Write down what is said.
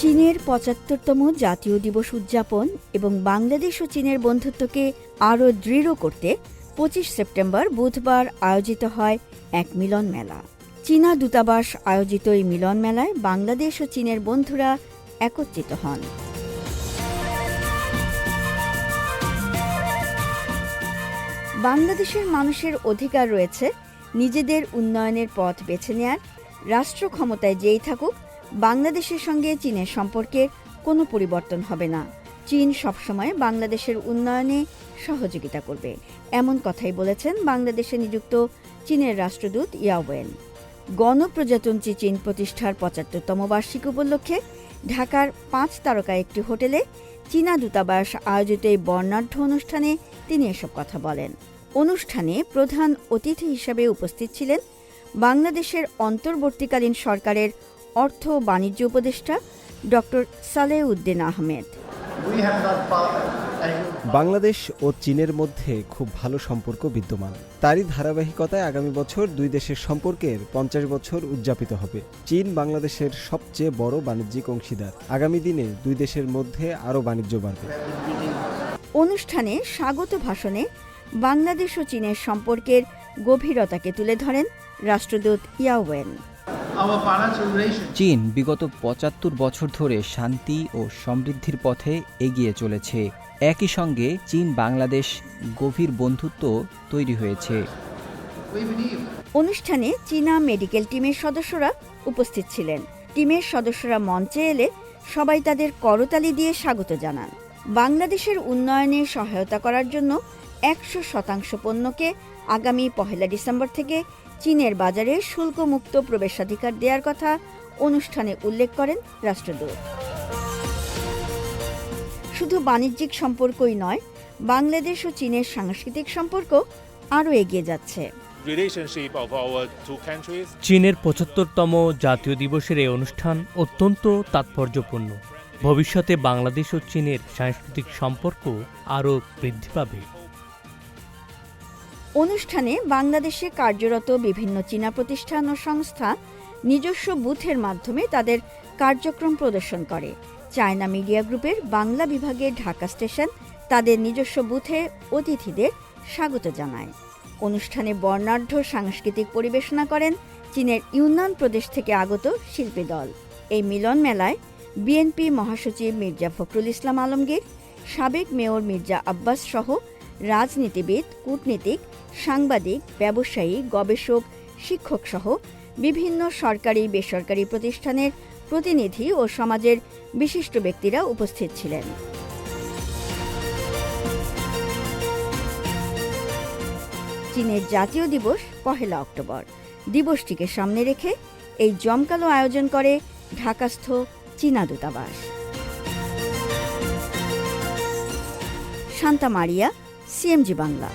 চীনের ৭৫তম জাতীয় দিবস উদযাপন এবং বাংলাদেশ ও চীনের বন্ধুত্বকে আরও দৃঢ় করতে ২৫ সেপ্টেম্বর বুধবার আয়োজিত হয় এক মিলন মেলা। চীনা দূতাবাস আয়োজিত এই মিলন মেলায় বাংলাদেশ ও চীনের বন্ধুরা একত্রিত হন। বাংলাদেশের মানুষের অধিকার রয়েছে নিজেদের উন্নয়নের পথ বেছে নেয়ার। রাষ্ট্র ক্ষমতায় যেই থাকুক, বাংলাদেশের সঙ্গে চীনের সম্পর্কে কোনো পরিবর্তন হবে না। চীন সবসময় বাংলাদেশের উন্নয়নে সহযোগিতা করবে, এমন কথাই বলেছেন বাংলাদেশে নিযুক্ত চীনের রাষ্ট্রদূত ইয়াওয়েন। গণপ্রজাতন্ত্রী চীন প্রতিষ্ঠার ৭৫তম বার্ষিকী উপলক্ষে ঢাকার ৫ তারকা একটি হোটেলে চীনা দূতাবাস আয়োজিত এই বর্ণাঢ্য অনুষ্ঠানে তিনি এসব কথা বলেন। অনুষ্ঠানে প্রধান অতিথি হিসেবে উপস্থিত ছিলেন বাংলাদেশের অন্তর্বর্তীকালীন সরকারের অর্থ ও বাণিজ্য উপদেষ্টা ডক্টর সালেহউদ্দিন আহমেদ। বাংলাদেশ ও চীনের মধ্যে খুব ভালো সম্পর্ক বিদ্যমান। তারই ধারাবাহিকতায় আগামী বছর দুই দেশের সম্পর্কের ৫০ বছর উদযাপিত হবে। চীন বাংলাদেশের সবচেয়ে বড় বাণিজ্যিক অংশীদার। আগামী দিনে দুই দেশের মধ্যে আরও বাণিজ্য বাড়বে। অনুষ্ঠানে স্বাগত ভাষণে বাংলাদেশ ও চীনের সম্পর্কের গভীরতাকে তুলে ধরেন রাষ্ট্রদূত ইয়াওয়েন। চীন বিগত ৭৫ বছর ধরে শান্তি ও সমৃদ্ধির পথে এগিয়ে চলেছে। একই সঙ্গে চীন বাংলাদেশ গভীর বন্ধুত্ব তৈরি হয়েছে। অনুষ্ঠানে চীনা মেডিকেল টিমের সদস্যরা উপস্থিত ছিলেন। টিমের সদস্যরা মঞ্চে এলে সবাই তাদের করতালি দিয়ে স্বাগত জানান। বাংলাদেশের উন্নয়নে সহায়তা করার জন্য ১০০% পণ্যকে আগামী ১ ডিসেম্বর থেকে চীনের বাজারে শুল্কমুক্ত প্রবেশাধিকার দেওয়ার কথা অনুষ্ঠানে উল্লেখ করেন রাষ্ট্রদূত। শুধু বাণিজ্যিক সম্পর্কই নয়, বাংলাদেশ ও চীনের সাংস্কৃতিক সম্পর্ক আরও এগিয়ে যাচ্ছে। চীনের ৭৫তম জাতীয় দিবসের এই অনুষ্ঠান অত্যন্ত তাৎপর্যপূর্ণ। ভবিষ্যতে বাংলাদেশ ও চীনের সাংস্কৃতিক সম্পর্ক আরও বৃদ্ধি পাবে। অনুষ্ঠানে বাংলাদেশে কার্যরত বিভিন্ন চীনা প্রতিষ্ঠান ও সংস্থা নিজস্ব বুথের মাধ্যমে তাদের কার্যক্রম প্রদর্শন করে। চায়না মিডিয়া গ্রুপের বাংলা বিভাগের ঢাকা স্টেশন তাদের নিজস্ব বুথে অতিথিদের স্বাগত জানায়। অনুষ্ঠানে বর্ণাঢ্য সাংস্কৃতিক পরিবেশনা করেন চীনের ইউনান প্রদেশ থেকে আগত শিল্পী দল। এই মিলন মেলায় বিএনপি মহাসচিব মির্জা ফখরুল ইসলাম আলমগীর, সাবেক মেয়র মির্জা আব্বাস সহ রাজনীতিবিদ, কূটনীতিক, সাংবাদিক, ব্যবসায়ী, গবেষক, শিক্ষক সহ বিভিন্ন সরকারি বেসরকারি প্রতিষ্ঠানের প্রতিনিধি ও সমাজের বিশিষ্ট ব্যক্তিরা উপস্থিত ছিলেন। চীনের জাতীয় দিবস ১ অক্টোবর। দিবসটিকে সামনে রেখে এই জমকালো আয়োজন করে ঢাকাস্থ চীনা দূতাবাস। শান্তা মারিয়া, সিএমজি বাংলা।